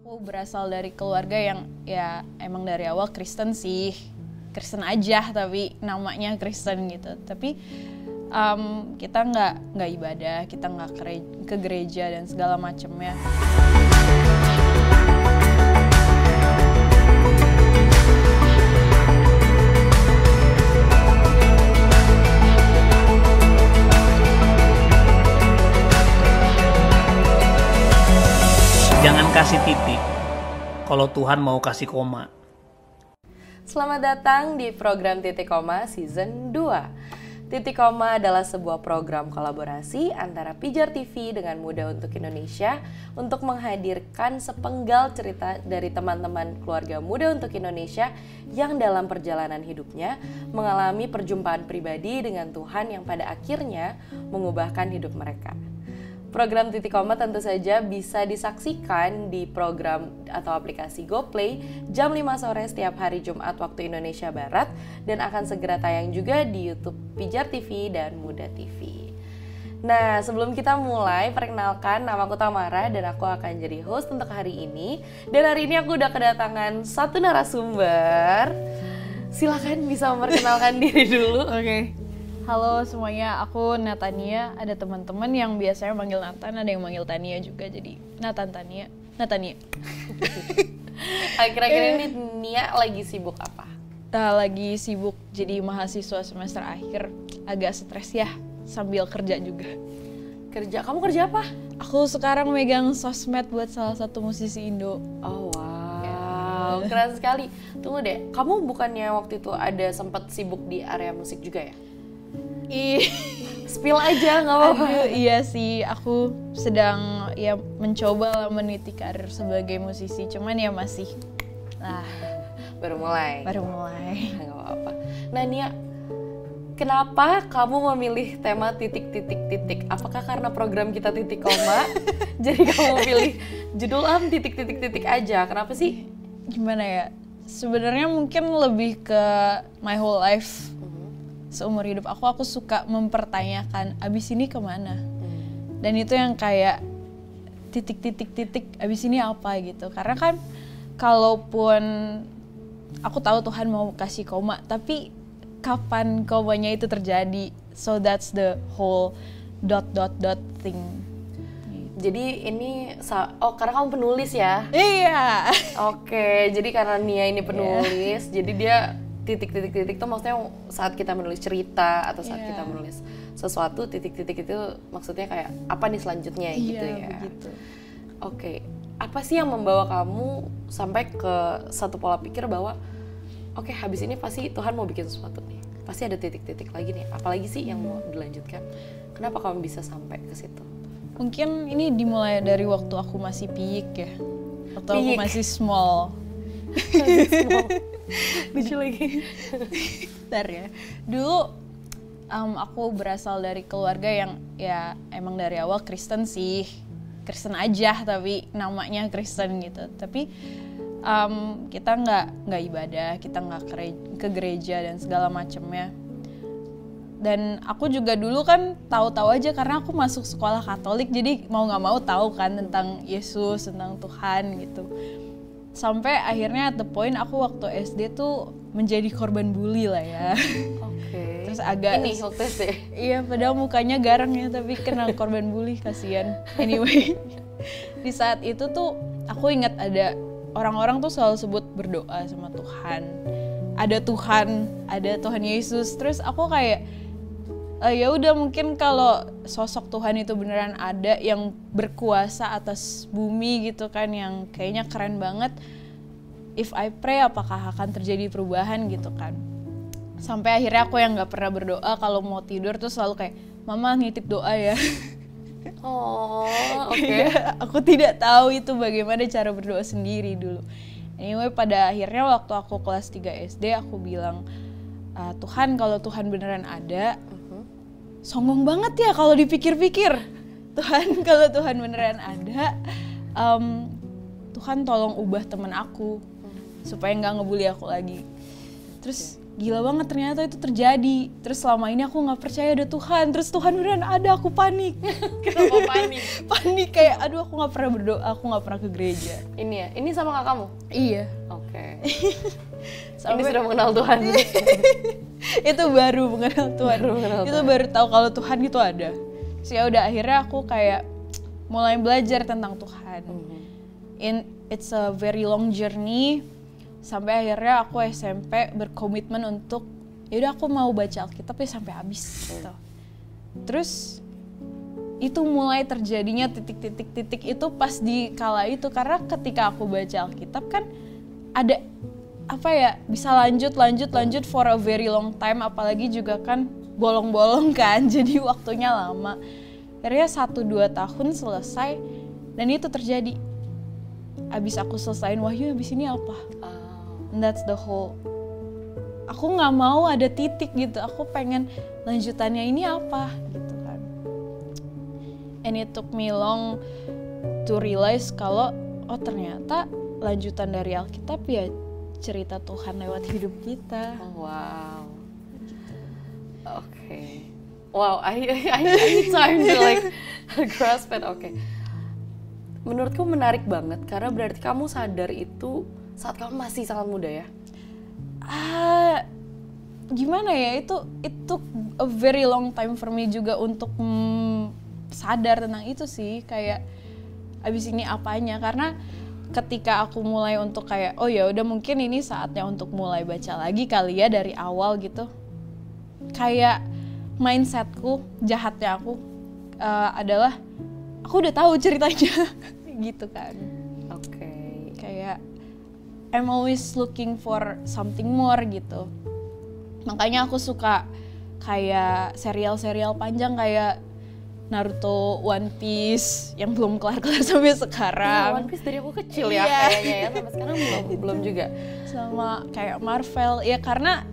Aku berasal dari keluarga yang ya emang dari awal Kristen sih, Kristen aja tapi namanya Kristen gitu. Tapi kita nggak ibadah, kita nggak ke gereja dan segala macamnya. Jangan kasih titik kalau Tuhan mau kasih koma. Selamat datang di program Titik Koma Season 2. Titik Koma adalah sebuah program kolaborasi antara Pijar TV dengan Muda Untuk Indonesia untuk menghadirkan sepenggal cerita dari teman-teman keluarga Muda Untuk Indonesia yang dalam perjalanan hidupnya mengalami perjumpaan pribadi dengan Tuhan yang pada akhirnya mengubahkan hidup mereka. Program Titik Koma tentu saja bisa disaksikan di program atau aplikasi GoPlay jam 5 sore setiap hari Jumat waktu Indonesia Barat dan akan segera tayang juga di YouTube Pijar TV dan Muda TV. Nah, sebelum kita mulai, perkenalkan, namaku Tamara dan aku akan jadi host untuk hari ini. Dan hari ini aku udah kedatangan satu narasumber. Silakan bisa memperkenalkan diri dulu. Oke. Halo semuanya, aku Natania. Ada teman-teman yang biasanya manggil Nathan, ada yang manggil Tania juga, jadi Natania. Akhir-akhir ini Nia lagi sibuk apa? Lagi sibuk jadi mahasiswa semester akhir, agak stres ya, sambil kerja juga. Kerja? Kamu kerja apa? Aku sekarang megang sosmed buat salah satu musisi Indo. Oh wow, keren sekali. Tunggu deh, kamu bukannya waktu itu ada sempat sibuk di area musik juga ya? Spill aja nggak apa-apa. Iya sih, aku sedang ya mencoba lah meniti karir sebagai musisi, cuman ya masih baru mulai. Nggak apa-apa. Nah Nia, kenapa kamu memilih tema titik-titik-titik? Apakah karena program kita titik koma? Jadi kamu pilih judul titik-titik-titik aja? Kenapa sih? Gimana ya? Sebenarnya mungkin lebih ke my whole life. Seumur hidup aku suka mempertanyakan abis ini kemana, dan itu yang kayak titik-titik-titik abis ini apa gitu. Karena kan kalaupun aku tahu Tuhan mau kasih koma, tapi kapan komanya itu terjadi? So that's the whole ... thing. Jadi ini, karena kamu penulis ya? Iya. Oke, jadi karena Nia ini penulis, jadi dia titik-titik-titik tuh maksudnya saat kita menulis cerita atau saat kita menulis sesuatu, titik-titik itu maksudnya kayak apa nih selanjutnya gitu ya. Begitu. Oke, apa sih yang membawa kamu sampai ke satu pola pikir bahwa oke, habis ini pasti Tuhan mau bikin sesuatu nih, pasti ada titik-titik lagi nih, apalagi sih yang mau dilanjutkan? Kenapa kamu bisa sampai ke situ? Mungkin ini dimulai dari waktu aku masih piyik ya, waktu aku masih small. Lucu lagi. Bentar ya. Dulu aku berasal dari keluarga yang ya emang dari awal Kristen sih, Kristen aja tapi namanya Kristen gitu. Tapi kita nggak ibadah, kita nggak ke gereja dan segala macamnya. Dan aku juga dulu kan tahu-tahu aja karena aku masuk sekolah Katolik, jadi mau nggak mau tahu kan tentang Yesus, tentang Tuhan gitu. Sampai akhirnya at the point aku waktu SD tuh menjadi korban bully lah ya. Oke. Terus agak ini waktu SD. Iya, padahal mukanya garang ya, tapi kena korban bully, kasihan. Anyway, di saat itu tuh aku ingat ada orang-orang tuh selalu sebut berdoa sama Tuhan. Ada Tuhan Yesus. Terus aku kayak ya udah, mungkin kalau sosok Tuhan itu beneran ada yang berkuasa atas bumi gitu kan, yang kayaknya keren banget, if I pray apakah akan terjadi perubahan gitu kan. Sampai akhirnya aku yang nggak pernah berdoa, kalau mau tidur tuh selalu kayak, mama nitip doa ya. Oh, oke. Aku tidak tahu itu bagaimana cara berdoa sendiri dulu. Anyway, pada akhirnya waktu aku kelas 3 SD aku bilang, Tuhan, kalau Tuhan beneran ada, songong banget ya kalau dipikir-pikir. Tuhan, kalau Tuhan beneran ada, Tuhan tolong ubah temen aku supaya nggak ngebully aku lagi. Terus gila banget ternyata itu terjadi. Terus selama ini aku nggak percaya ada Tuhan, terus Tuhan beneran ada, aku panik. Kenapa panik? Panik kayak aduh aku nggak pernah berdoa, aku nggak pernah ke gereja. Ini ya, ini sama kakak kamu? Iya. Oke. Sampai Ini sudah mengenal Tuhan. itu baru mengenal Tuhan. Itu baru tahu kalau Tuhan itu ada. Terus ya udah akhirnya aku kayak mulai belajar tentang Tuhan. It's a very long journey. Sampai akhirnya aku SMP berkomitmen untuk yaudah aku mau baca Alkitab ya sampai habis gitu. Terus itu mulai terjadinya titik-titik itu pas di kala itu, karena ketika aku baca Alkitab kan ada apa ya, bisa lanjut for a very long time, apalagi juga kan bolong-bolong kan, jadi waktunya lama. Akhirnya 1-2 tahun selesai dan itu terjadi. Abis aku selesain Wahyu, abis ini apa? And that's the whole. Aku nggak mau ada titik gitu, aku pengen lanjutannya ini apa gitu kan. And it took me long to realize kalau oh ternyata lanjutan dari Alkitab ya cerita Tuhan lewat hidup kita. Oh, wow. Oke. Wow, I need time to like grasp it. Oke. Menurutku menarik banget karena berarti kamu sadar itu saat kamu masih sangat muda ya? Gimana ya, it took a very long time for me juga untuk sadar tentang itu sih, kayak abis ini apanya, karena ketika aku mulai untuk kayak oh ya udah mungkin ini saatnya untuk mulai baca lagi kali ya dari awal gitu, kayak mindsetku jahatnya aku adalah aku udah tahu ceritanya gitu kan. Oke. Kayak I'm always looking for something more gitu. Makanya aku suka kayak serial-serial panjang kayak Naruto, One Piece yang belum kelar-kelar sampai sekarang. One Piece dari aku kecil ya kayaknya ya, sampai sekarang belum juga. Sama kayak Marvel ya, karena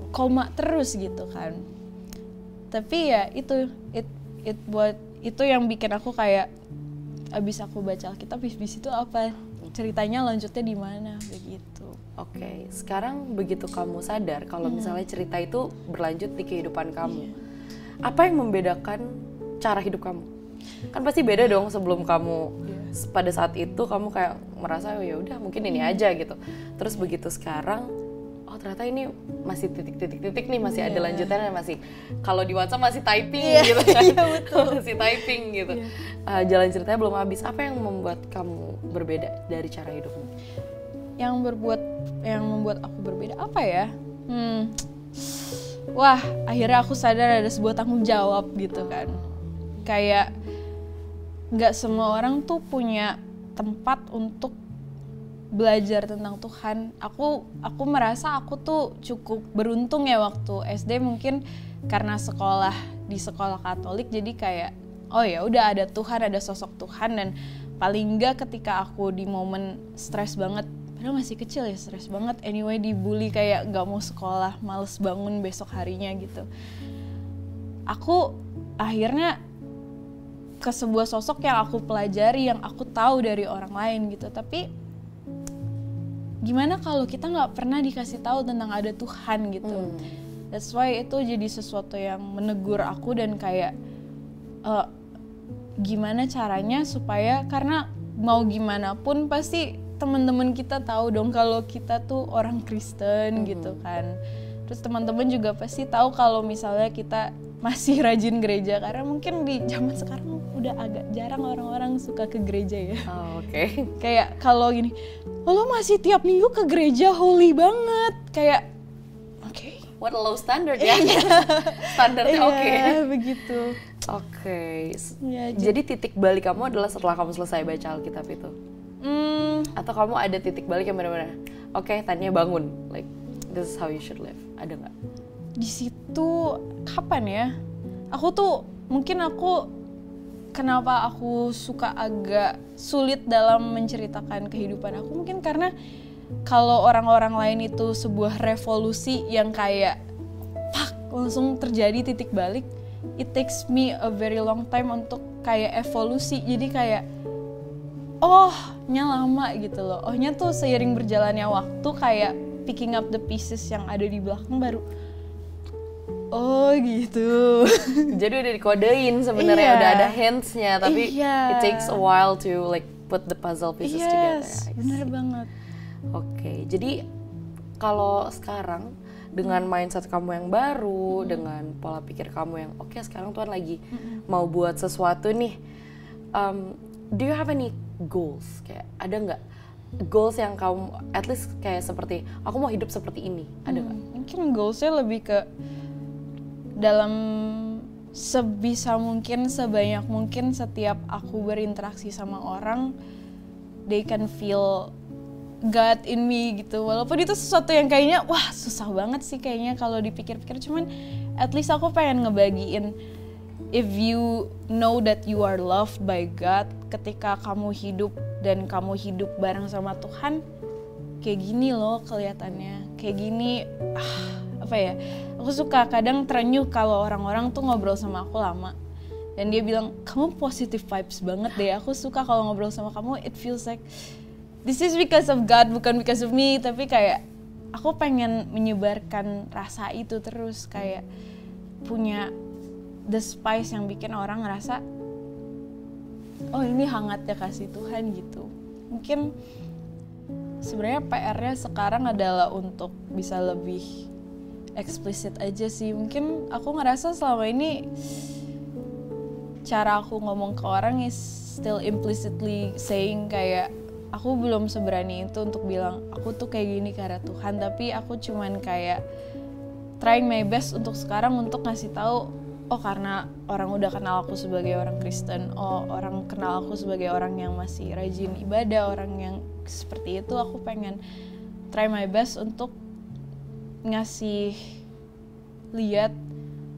koma terus gitu kan. Tapi ya itu buat itu yang bikin aku kayak abis aku baca Alkitab, abis itu apa ceritanya lanjutnya di mana begitu. Oke, sekarang begitu kamu sadar kalau misalnya cerita itu berlanjut di kehidupan kamu, apa yang membedakan cara hidup kamu? Kan pasti beda dong sebelum kamu pada saat itu kamu kayak merasa oh ya udah mungkin ini aja gitu. Terus begitu sekarang, oh ternyata ini masih titik-titik nih, masih ada lanjutannya, masih kalau di WhatsApp masih typing gitu kan. Iya betul. Masih typing gitu. Jalan ceritanya belum habis. Apa yang membuat kamu berbeda dari cara hidupmu? Yang membuat aku berbeda apa ya? Wah, akhirnya aku sadar ada sebuah tanggung jawab gitu kan. Kayak nggak semua orang tuh punya tempat untuk belajar tentang Tuhan. Aku merasa aku tuh cukup beruntung ya waktu SD, mungkin karena di sekolah Katolik, jadi kayak oh ya udah ada Tuhan, ada sosok Tuhan, dan paling enggak ketika aku di momen stres banget, padahal masih kecil ya, stres banget anyway, dibully kayak nggak mau sekolah, males bangun besok harinya gitu, aku akhirnya ke sebuah sosok yang aku pelajari, yang aku tahu dari orang lain gitu. Tapi gimana kalau kita nggak pernah dikasih tahu tentang ada Tuhan gitu. That's why itu jadi sesuatu yang menegur aku, dan kayak gimana caranya supaya, karena mau gimana pun pasti teman-teman kita tahu dong kalau kita tuh orang Kristen gitu kan. Terus teman-teman juga pasti tahu kalau misalnya kita masih rajin gereja, karena mungkin di zaman sekarang udah agak jarang orang-orang suka ke gereja ya. Oke. Kayak kalau gini, lo masih tiap minggu ke gereja, holy banget. Kayak oke. What a low standard ya. Standarnya oke. Begitu. Oke. Ya, jadi titik balik kamu adalah setelah kamu selesai baca Alkitab itu? Atau kamu ada titik balik yang benar-benar oke, tadinya bangun, like this is how you should live, ada nggak? Di situ kapan ya? Kenapa aku suka agak sulit dalam menceritakan kehidupan aku, mungkin karena kalau orang-orang lain itu sebuah revolusi yang kayak langsung terjadi titik balik, it takes me a very long time untuk kayak evolusi. Jadi kayak ohnya lama gitu loh. Ohnya tuh seiring berjalannya waktu kayak picking up the pieces yang ada di belakang baru oh gitu. Jadi udah dikodein sebenarnya, Iya. udah ada hints-nya, tapi Iya. it takes a while to like put the puzzle pieces together. Yes, I bener see. banget. Oke, jadi kalau sekarang dengan mindset kamu yang baru, dengan pola pikir kamu yang oke, sekarang Tuhan lagi mau buat sesuatu nih, do you have any goals? Kayak ada nggak goals yang kamu at least kayak seperti aku mau hidup seperti ini, ada nggak? Mungkin goalsnya lebih ke dalam sebisa mungkin, sebanyak mungkin setiap aku berinteraksi sama orang, they can feel God in me gitu. Walaupun itu sesuatu yang kayaknya wah susah banget sih kayaknya kalau dipikir-pikir, cuman at least aku pengen ngebagiin if you know that you are loved by God, ketika kamu hidup dan kamu hidup bareng sama Tuhan, kayak gini loh kelihatannya, kayak gini apa ya, aku suka kadang terenyuh kalau orang-orang tuh ngobrol sama aku lama dan dia bilang kamu positive vibes banget deh, aku suka kalau ngobrol sama kamu, it feels like this is because of God, bukan because of me, tapi kayak aku pengen menyebarkan rasa itu terus, kayak punya the spice yang bikin orang ngerasa oh ini hangatnya kasih Tuhan gitu. Mungkin sebenarnya PR-nya sekarang adalah untuk bisa lebih eksplisit aja sih. Mungkin aku ngerasa selama ini cara aku ngomong ke orang is still implicitly saying kayak aku belum seberani itu untuk bilang aku tuh kayak gini karena Tuhan, tapi aku cuman kayak trying my best untuk sekarang untuk ngasih tahu oh karena orang udah kenal aku sebagai orang Kristen, oh orang kenal aku sebagai orang yang masih rajin ibadah, orang yang seperti itu, aku pengen try my best untuk ngasih lihat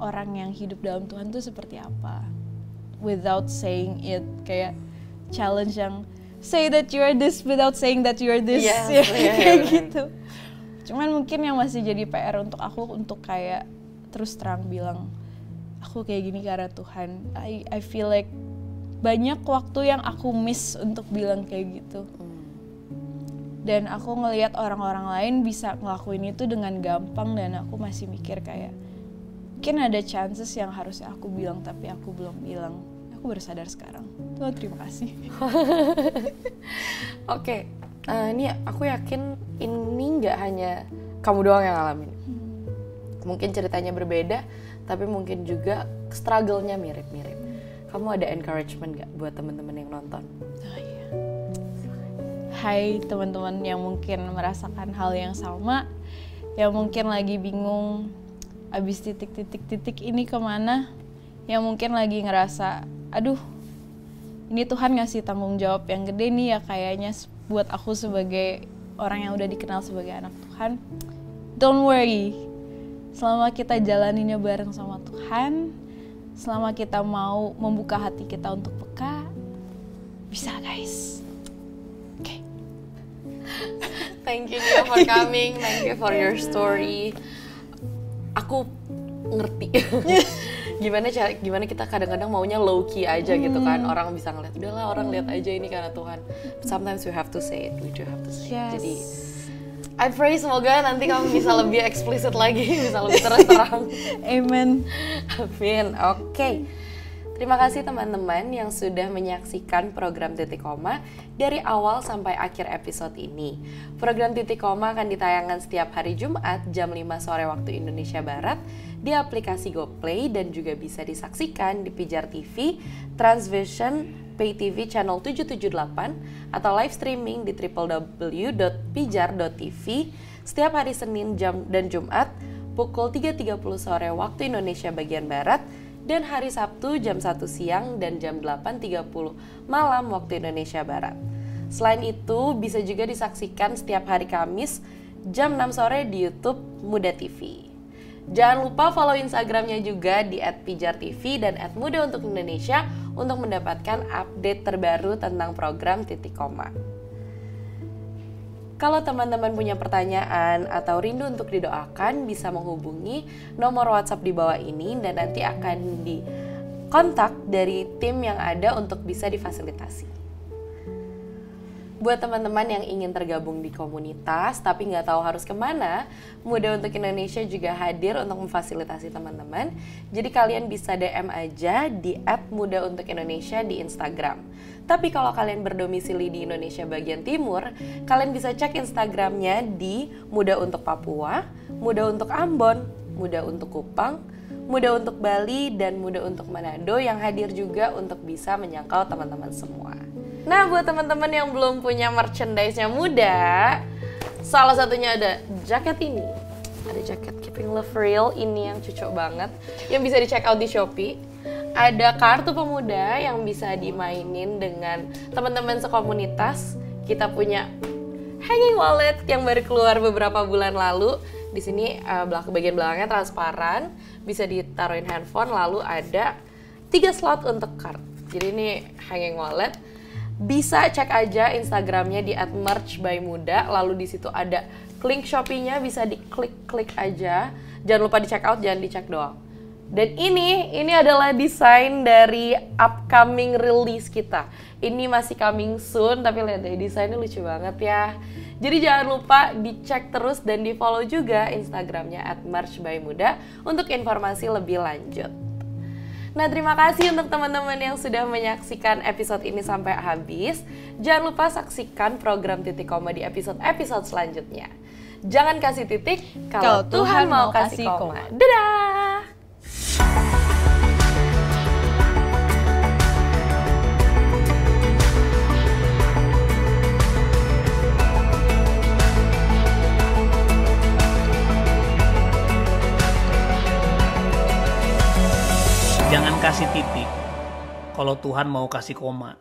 orang yang hidup dalam Tuhan tuh seperti apa without saying it, kayak challenge yang say that you are this without saying that you are this. Yes, kayak gitu. Cuman mungkin yang masih jadi PR untuk aku untuk kayak terus terang bilang aku kayak gini karena Tuhan. I feel like banyak waktu yang aku miss untuk bilang kayak gitu. Dan aku ngelihat orang-orang lain bisa ngelakuin itu dengan gampang dan aku masih mikir kayak mungkin ada chances yang harusnya aku bilang tapi aku belum bilang. Aku baru sadar sekarang. Tuhan terima kasih. Oke, ini aku yakin ini nggak hanya kamu doang yang ngalamin. Mungkin ceritanya berbeda, tapi mungkin juga struggle-nya mirip-mirip. Kamu ada encouragement nggak buat teman-teman yang nonton? Oh, iya. Hai teman-teman yang mungkin merasakan hal yang sama, yang mungkin lagi bingung abis titik-titik ini kemana, yang mungkin lagi ngerasa aduh ini Tuhan ngasih tanggung jawab yang gede nih ya kayaknya buat aku sebagai orang yang udah dikenal sebagai anak Tuhan. Don't worry, selama kita jalaninnya bareng sama Tuhan, selama kita mau membuka hati kita untuk peka, bisa guys. Oke. Thank you Nia for coming, thank you for your story. Aku ngerti gimana kita kadang-kadang maunya low key aja gitu kan, orang bisa ngeliat udahlah orang lihat aja ini karena Tuhan. But sometimes we have to say it, we do have to say it. Jadi I pray semoga nanti kamu bisa lebih eksplisit lagi, bisa lebih terang. Amen. Amin. Oke. Terima kasih teman-teman yang sudah menyaksikan program Titik Koma dari awal sampai akhir episode ini. Program Titik Koma akan ditayangkan setiap hari Jumat jam 5 sore waktu Indonesia Barat di aplikasi GoPlay dan juga bisa disaksikan di Pijar TV, Transvision, Pay TV channel 778 atau live streaming di www.pijar.tv setiap hari Senin dan Jumat pukul 3.30 sore waktu Indonesia bagian Barat dan hari Sabtu jam 1 siang dan jam 8.30 malam waktu Indonesia Barat. Selain itu, bisa juga disaksikan setiap hari Kamis jam 6 sore di YouTube Muda TV. Jangan lupa follow Instagramnya juga di @pijartv dan @mudauntukindonesia untuk mendapatkan update terbaru tentang program Titik Koma. Kalau teman-teman punya pertanyaan atau rindu untuk didoakan, bisa menghubungi nomor WhatsApp di bawah ini dan nanti akan dikontak dari tim yang ada untuk bisa difasilitasi. Buat teman-teman yang ingin tergabung di komunitas tapi nggak tahu harus kemana, Muda Untuk Indonesia juga hadir untuk memfasilitasi teman-teman. Jadi kalian bisa DM aja di @mudauntukindonesia di Instagram. Tapi kalau kalian berdomisili di Indonesia bagian timur, kalian bisa cek Instagramnya di Muda Untuk Papua, Muda Untuk Ambon, Muda Untuk Kupang, Muda Untuk Bali, dan Muda Untuk Manado yang hadir juga untuk bisa menyangkal teman-teman semua. Nah, buat teman-teman yang belum punya merchandise-nya Muda, salah satunya ada jaket ini. Ada jaket Keeping Love Real ini yang cocok banget, yang bisa di-check out di Shopee. Ada kartu pemuda yang bisa dimainin dengan teman-teman sekomunitas. Kita punya hanging wallet yang baru keluar beberapa bulan lalu. Di sini bagian belakangnya transparan, bisa ditaruhin handphone, lalu ada 3 slot untuk card. Jadi ini hanging wallet. Bisa cek aja Instagramnya di @merchbymuda, lalu di situ ada link Shopee-nya, bisa diklik aja. Jangan lupa di check out, jangan dicek doang. Dan ini adalah desain dari upcoming release kita. Ini masih coming soon, tapi lihat deh desainnya lucu banget ya. Jadi jangan lupa dicek terus dan di follow juga Instagramnya @merchbymuda untuk informasi lebih lanjut. Nah, terima kasih untuk teman-teman yang sudah menyaksikan episode ini sampai habis. Jangan lupa saksikan program Titik Koma di episode-episode selanjutnya. Jangan kasih titik kalau Tuhan mau kasih koma. Dadah! Jangan kasih titik kalau Tuhan mau kasih koma.